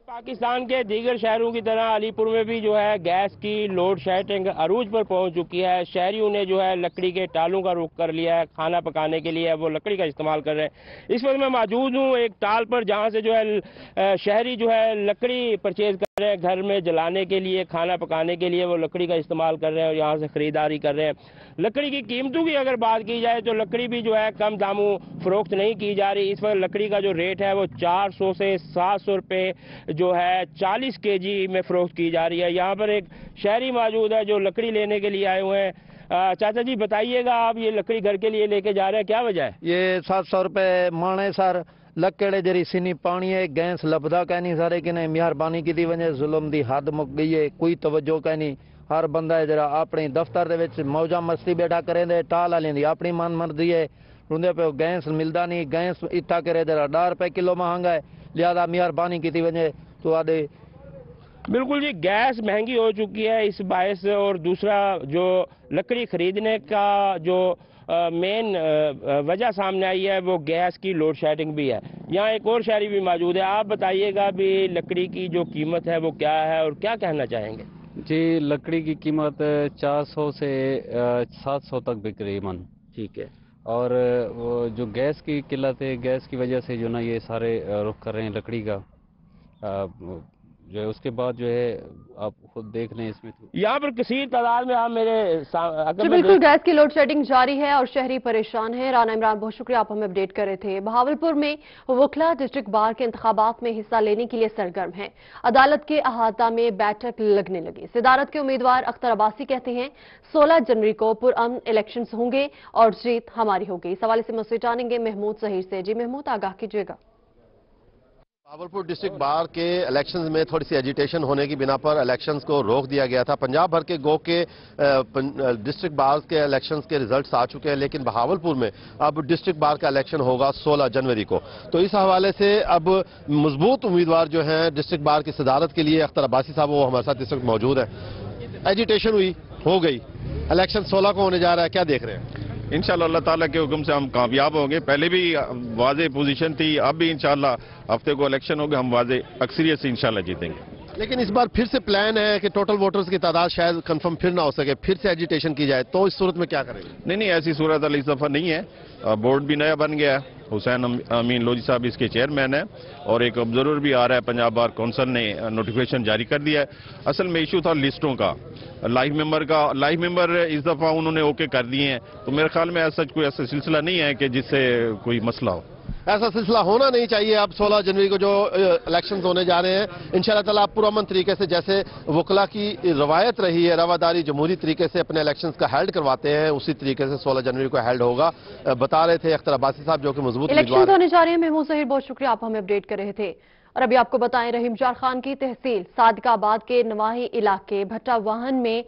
पाकिस्तान के दीगर शहरों की तरह अलीपुर में भी जो है गैस की लोड शेडिंग अरूज पर पहुंच चुकी है। शहरियों ने जो है लकड़ी के टालों का रुख कर लिया है। खाना पकाने के लिए वो लकड़ी का इस्तेमाल कर रहे हैं। इस वक्त मैं मौजूद हूं एक टाल पर जहां से जो है शहरी जो है लकड़ी परचेज कर रहे हैं। घर में जलाने के लिए, खाना पकाने के लिए वो लकड़ी का इस्तेमाल कर रहे हैं और यहाँ से खरीदारी कर रहे हैं। लकड़ी की कीमतों की अगर बात की जाए तो लकड़ी भी जो है कम दामों फरोख्त नहीं की जा रही। इस वक्त लकड़ी का जो रेट है वो 400 से 700 रुपये जो है 40 केजी में फरोख्त की जा रही है। यहाँ पर एक शहरी मौजूद है जो लकड़ी लेने के लिए आए हुए हैं। चाचा जी बताइएगा, आप ये लकड़ी घर के लिए लेके जा रहे हैं, क्या वजह है? ये 700 रुपये माने सर लकड़े जरी सिनी पानी है, गैस लभदा कह नहीं सारे कि मेहरबानी की वजह जुल्म दी हद मुक गई है। कोई तवज्जो कह नहीं। हर बंदा है जरा अपने दफ्तर दे विच मौजा मस्ती बैठा करें दे, टाल वाले दी अपनी मन मर्जी है। रुंदे पे गैस मिलता नहीं, गैस इट्ठा करे जरा 10 रुपये किलो महंगा है। लिहाजा मेहरबानी की वजह तो आदे बिल्कुल जी, गैस महंगी हो चुकी है इस बायस। और दूसरा जो लकड़ी खरीदने का जो मेन वजह सामने आई है वो गैस की लोड शेडिंग भी है। यहाँ एक और शहरी भी मौजूद है। आप बताइएगा भी लकड़ी की जो कीमत है वो क्या है और क्या कहना चाहेंगे? जी, लकड़ी की कीमत 400 से 700 तक बिक रही मन। ठीक है। और वो जो गैस की किल्लत है, गैस की वजह से जो ना ये सारे रुख कर रहे हैं लकड़ी का जो है। उसके बाद जो है आप खुद देख रहे हैं इसमें यहाँ पर किसी तादाद में आप मेरे बिल्कुल गैस की लोड शेडिंग जारी है और शहरी परेशान है। राना इमरान, बहुत शुक्रिया, आप हमें अपडेट कर रहे थे। बहावलपुर में वकला डिस्ट्रिक्ट बार के इंतखाबात में हिस्सा लेने के लिए सरगर्म है। अदालत के अहाता में बैठक लगने लगी। सदारत के उम्मीदवार अख्तर अब्बासी कहते हैं 16 जनवरी को पुरअमन इलेक्शन होंगे और जीत हमारी होगी। इस हवाले से मुझसे जानेंगे महमूद जहीर से। जी महमूद, आगाह कीजिएगा। बहावलपुर डिस्ट्रिक्ट बार के इलेक्शंस में थोड़ी सी एजिटेशन होने की बिना पर इलेक्शंस को रोक दिया गया था। पंजाब भर के गो के डिस्ट्रिक्ट बार के इलेक्शंस के रिजल्ट्स आ चुके हैं, लेकिन बहावलपुर में अब डिस्ट्रिक्ट बार का इलेक्शन होगा 16 जनवरी को। तो इस हवाले से अब मजबूत उम्मीदवार जो हैं डिस्ट्रिक्ट बार की सदारत के लिए अख्तर अब्बासी साहब वो हमारे साथ इस वक्त मौजूद है। एजिटेशन हुई, हो गई, इलेक्शन 16 को होने जा रहा है, क्या देख रहे हैं? इंशाल्लाह अल्लाह ताला के हुक्म से हम कामयाब होंगे। पहले भी वाज़े पोजीशन थी, अब भी इंशाल्लाह हफ्ते को इलेक्शन होगा, हम वाज़े अक्सरियत से इंशाल्लाह जीतेंगे। लेकिन इस बार फिर से प्लान है कि टोटल वोटर्स की तादाद शायद कंफर्म फिर ना हो सके, फिर से एजिटेशन की जाए, तो इस सूरत में क्या करेंगे? नहीं, ऐसी सूरत इस दफा नहीं है। बोर्ड भी नया बन गया है, हुसैन अमीन लोधी साहब इसके चेयरमैन है और एक ऑब्जर्वर भी आ रहा है। पंजाब बार काउंसिल ने नोटिफिकेशन जारी कर दिया है। असल में इशू था लिस्टों का, लाइफ मेंबर का। लाइफ मेंबर इस दफा उन्होंने ओके कर दिए हैं, तो मेरे ख्याल में ऐसा कोई ऐसा सिलसिला नहीं है कि जिससे कोई मसला हो। ऐसा सिलसिला होना नहीं चाहिए। अब 16 जनवरी को जो इलेक्शंस होने जा रहे हैं, इंशाल्लाह ताला पुरअमन तरीके से, जैसे वकला की रवायत रही है, रवादारी जमहूरी तरीके से अपने इलेक्शंस का हेल्ड करवाते हैं, उसी तरीके से 16 जनवरी को हेल्ड होगा, बता रहे थे अख्तर अब्बासी साहब जो कि मजबूत इलेक्शन होने जा रहे हैं। महमूद जहीर, बहुत शुक्रिया, आप हमें अपडेट कर रहे थे। और अभी आपको बताएं, रहीमजार खान की तहसील सादिकाबाद के नवाही इलाके भट्टा वाहन में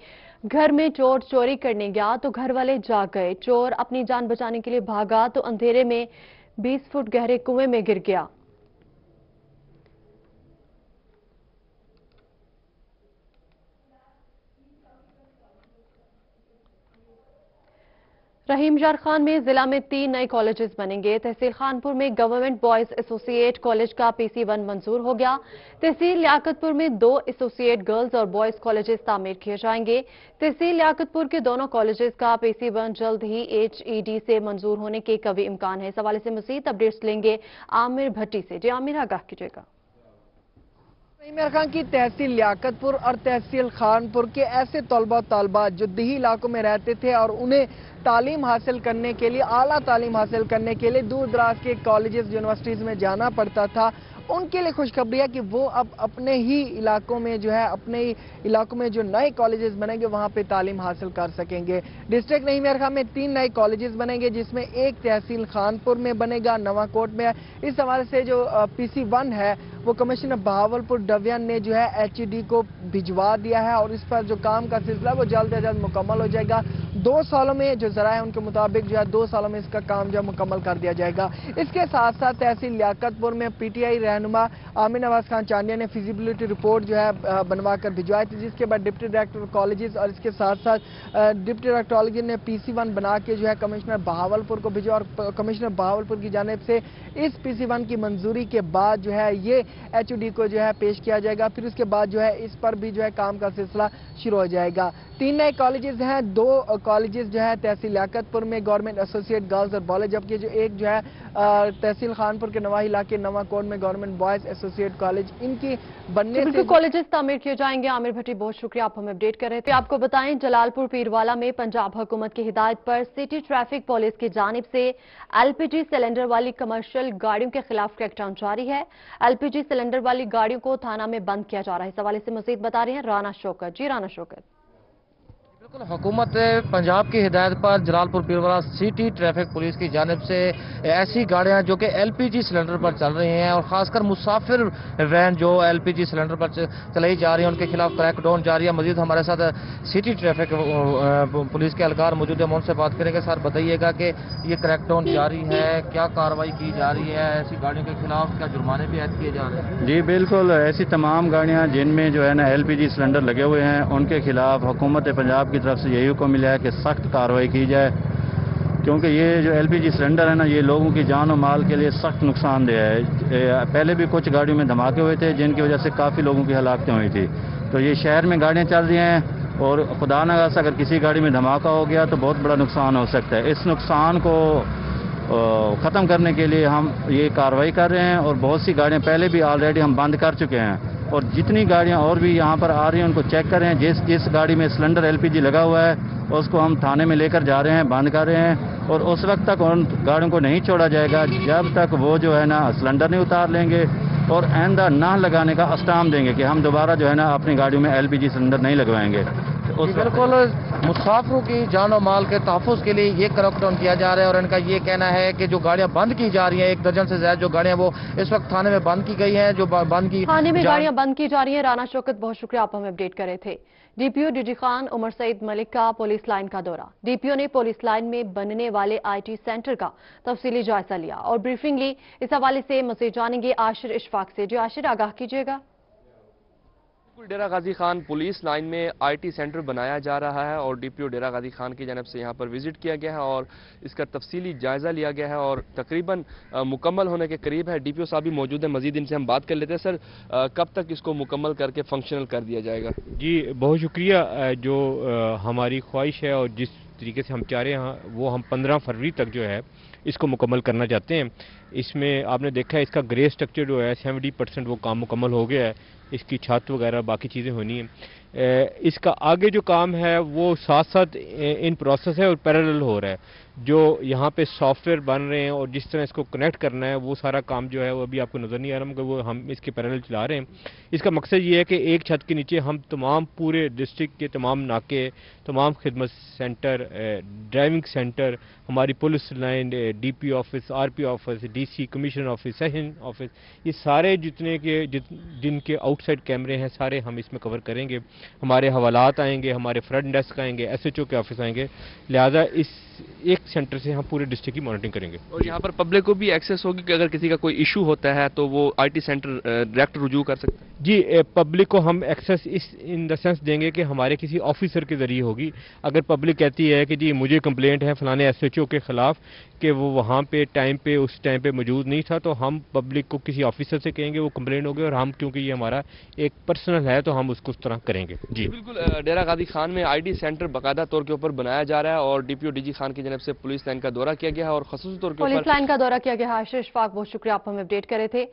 घर में चोर चोरी करने गया तो घर वाले जाग गए। चोर अपनी जान बचाने के लिए भागा तो अंधेरे में 20 फुट गहरे कुएं में गिर गया। रहीम जार खान में जिला में 3 नए कॉलेजेस बनेंगे। तहसील खानपुर में गवर्नमेंट बॉयज एसोसिएट कॉलेज का PC1 मंजूर हो गया। तहसील लियाकतपुर में 2 एसोसिएट गर्ल्स और बॉयज कॉलेजेस तामीर किए जाएंगे। तहसील लियाकतपुर के दोनों कॉलेजेस का PC1 जल्द ही HED से मंजूर होने के कभी इम्कान है। इस हवाले से मजीद अपडेट्स लेंगे आमिर भट्टी से। जी आमिर, आगाह कीजिएगा। रहीम जार खान की तहसील लियाकतपुर और तहसील खानपुर के ऐसे तलबा तालबात जो देही इलाकों में रहते थे और उन्हें तालीम हासिल करने के लिए, आला तालीम हासिल करने के लिए दूर दराज के कॉलेजेस यूनिवर्सिटीज़ में जाना पड़ता था, उनके लिए खुशखबरी है कि वो अब अपने ही इलाकों में जो है, अपने ही इलाकों में जो नए कॉलेजेस बनेंगे वहाँ पे तालीम हासिल कर सकेंगे। डिस्ट्रिक्ट रहीम जार खान में 3 नए कॉलेजेस बनेंगे, जिसमें एक तहसील खानपुर में बनेगा, नवाकोट में है। इस हवाले से जो PC1 है वो कमिश्नर बहावलपुर डवियन ने जो है HED को भिजवा दिया है और इस पर जो काम का सिलसिला वो जल्द से जल्द मुकम्मल हो जाएगा। 2 सालों में जो जरा है उनके मुताबिक जो है 2 सालों में इसका काम जो है मुकम्मल कर दिया जाएगा। इसके साथ साथ तहसील लियाकतपुर में PTI रहनुमा आमिर नवाज खान चांडिया ने फिजिबिलिटी रिपोर्ट जो है बनवा कर भिजवाई थी, जिसके बाद डिप्टी डायरेक्टर कॉलेजेस और इसके साथ साथ डिप्टी डायरेक्टर कॉलेज ने PC1 बना के जो है कमिश्नर बहावलपुर को भिजवा और कमिश्नर बहावलपुर की जानिब से इस PC1 की मंजूरी के बाद जो है ये HED को जो है पेश किया जाएगा। फिर उसके बाद जो है इस पर भी जो है काम का सिलसिला शुरू हो जाएगा। 3 नए कॉलेजेस हैं, 2 कॉलेजेस जो है तहसील लियाकतपुर में गवर्नमेंट एसोसिएट गर्ल्स और बॉयज, जबकि जो एक जो है तहसील खानपुर के नवाही इलाके नवाकोट में गवर्नमेंट बॉयज एसोसिएट कॉलेज, इनकी बनने से कॉलेजेस तामीर किए जाएंगे। आमिर भट्टी, बहुत शुक्रिया, आप हमें अपडेट कर रहे थे। आपको बताएं, जलालपुर पीरवाला में पंजाब हुकूमत की हिदायत पर सिटी ट्रैफिक पुलिस की जानिब से LPG सिलेंडर वाली कमर्शियल गाड़ियों के खिलाफ क्रैकडाउन जारी है। LPG सिलेंडर वाली गाड़ियों को थाना में बंद किया जा रहा है। इस हवाले से मजीद बता रहे हैं राना शौकत। जी राना शौकत। बिल्कुल, हुकूमत पंजाब की हिदायत पर Jalalpur Pirwala city traffic police की जानिब से ऐसी गाड़ियां जो कि LPG सिलेंडर पर चल रही हैं और खासकर मुसाफिर वैन जो LPG सिलेंडर पर चलाई जा रही है उनके खिलाफ क्रैकडाउन जारी है। मजीद हमारे साथ सिटी ट्रैफिक पुलिस के एहलकार मौजूद है, हम उनसे बात करेंगे। सर, बताइएगा कि ये क्रैकडाउन जारी है, क्या कार्रवाई की जा रही है, ऐसी गाड़ियों के खिलाफ क्या जुर्माने भी ऐड किए जा रहे हैं? जी बिल्कुल, ऐसी तमाम गाड़ियाँ जिनमें जो है ना LPG सिलेंडर लगे हुए हैं उनके खिलाफ हुकूमत पंजाब की तरफ से यही हुक्म मिला है कि सख्त कार्रवाई की जाए, क्योंकि ये जो LPG सिलेंडर है ना ये लोगों की जान और माल के लिए सख्त नुकसानदेह है। पहले भी कुछ गाड़ियों में धमाके हुए थे जिनकी वजह से काफ़ी लोगों की हलाकतें हुई थी। तो ये शहर में गाड़ियाँ चल रही हैं और खुदा न खास्ता अगर किसी गाड़ी में धमाका हो गया तो बहुत बड़ा नुकसान हो सकता है। इस नुकसान को ख़त्म करने के लिए हम ये कार्रवाई कर रहे हैं और बहुत सी गाड़ियाँ पहले भी ऑलरेडी हम बंद कर चुके हैं और जितनी गाड़ियाँ और भी यहाँ पर आ रही हैं उनको चेक कर रहे हैं। जिस गाड़ी में सिलेंडर LPG लगा हुआ है उसको हम थाने में लेकर जा रहे हैं, बंद कर रहे हैं और उस वक्त तक उन गाड़ियों को नहीं छोड़ा जाएगा जब तक वो जो है ना सिलेंडर नहीं उतार लेंगे और आइंदा ना लगाने का अस्ताम देंगे कि हम दोबारा जो है ना अपनी गाड़ियों में LPG सिलेंडर नहीं लगवाएंगे। बिल्कुल, मुसाफिरों की जान और माल के तहफ़्फ़ुज़ के लिए ये क्रैकडाउन किया जा रहा है और इनका ये कहना है कि जो गाड़ियां बंद की जा रही हैं, 1 दर्जन से ज्यादा जो गाड़ियां वो इस वक्त थाने में बंद की गई हैं, जो बंद की थाने में गाड़ियां बंद की जा रही हैं। राना शौकत, बहुत शुक्रिया, आप हमें अपडेट कर रहे थे। DPO DG खान उमर सईद मलिक का पुलिस लाइन का दौरा। DPO ने पुलिस लाइन में बनने वाले IT सेंटर का तफसीली जायजा लिया और ब्रीफिंग ली। इस हवाले से मज़ीद जानेंगे आशिर इशफाक से। जी आशिर, आगाह कीजिएगा। डेरा गाजी खान पुलिस लाइन में IT सेंटर बनाया जा रहा है और DPO डेरा गाजी खान की जानब से यहाँ पर विजिट किया गया है और इसका तफसीली जायजा लिया गया है और तकरीबन मुकम्मल होने के करीब है। DPO साहब भी मौजूद है, मजीद इनसे हम बात कर लेते हैं। सर, कब तक इसको मुकम्मल करके फंक्शनल कर दिया जाएगा? जी बहुत शुक्रिया। जो हमारी ख्वाहिश है और जिस तरीके से हम चाह रहे हैं वो हम 15 फरवरी तक जो है इसको मुकम्मल करना चाहते हैं। इसमें आपने देखा है इसका ग्रे स्ट्रक्चर जो है 70% वो काम मुकम्मल हो गया है। इसकी छत वगैरह बाकी चीज़ें होनी हैं। इसका आगे जो काम है वो साथ साथ इन प्रोसेस है और पैरेलल हो रहा है। जो यहाँ पे सॉफ्टवेयर बन रहे हैं और जिस तरह इसको कनेक्ट करना है वो सारा काम जो है वो अभी आपको नज़र नहीं आ रहा, मगर वो हम इसके पैरेलल चला रहे हैं। इसका मकसद ये है कि एक छत के नीचे हम तमाम पूरे डिस्ट्रिक्ट के तमाम नाके, तमाम खिदमत सेंटर, ड्राइविंग सेंटर, हमारी police line, DP office, RP office, DC commissioner office, session office, ये सारे जितने के जिनके आउटसाइड कैमरे हैं सारे हम इसमें कवर करेंगे। ہمارے حوالات آئیں گے, ہمارے فرنٹ ڈیسک آئیں گے, SHO کے آفس آئیں گے. لہٰذا اس ایک سینٹر سے ہم پورے ڈسٹرکٹ کی مانیٹرنگ کریں گے. اور یہاں پر پبلک کو بھی ایکسیس ہوگی کہ اگر کسی کا کوئی ایشو ہوتا ہے تو وہ IT سینٹر ڈائریکٹ رجوع کر سکتا ہے؟ جی, پبلک کو ہم ایکسیس ان دا سینس دیں گے کہ ہمارے کسی آفیسر کے ذریعے ہوگی. اگر پبلک کہتی ہے کہ جی مجھے کمپلینٹ ہے فلانے SHO کے خلاف کہ وہ وہاں پہ اس ٹائم پہ موجود نہیں تھا, تو ہم پبلک کو کسی آفیسر سے کہیں گے, وہ کمپلینٹ ہوگی, اور ہم کیونکہ یہ ہمارا ایک پرسنل ہے تو ہم اس کو اس طرح کریں گے. جی بالکل, ڈیرہ غازی خان میں IT سینٹر باقاعدہ طور کے اوپر بنایا جا رہا ہے اور DPO DG خان کی جانب سے پولیس لائن کا دورہ کیا گیا ہے اور خصوصی طور کے اوپر پولیس لائن کا دورہ کیا گیا ہے. آشیش پاک, بہت شکریہ, آپ ہمیں اپڈیٹ کرے تھے.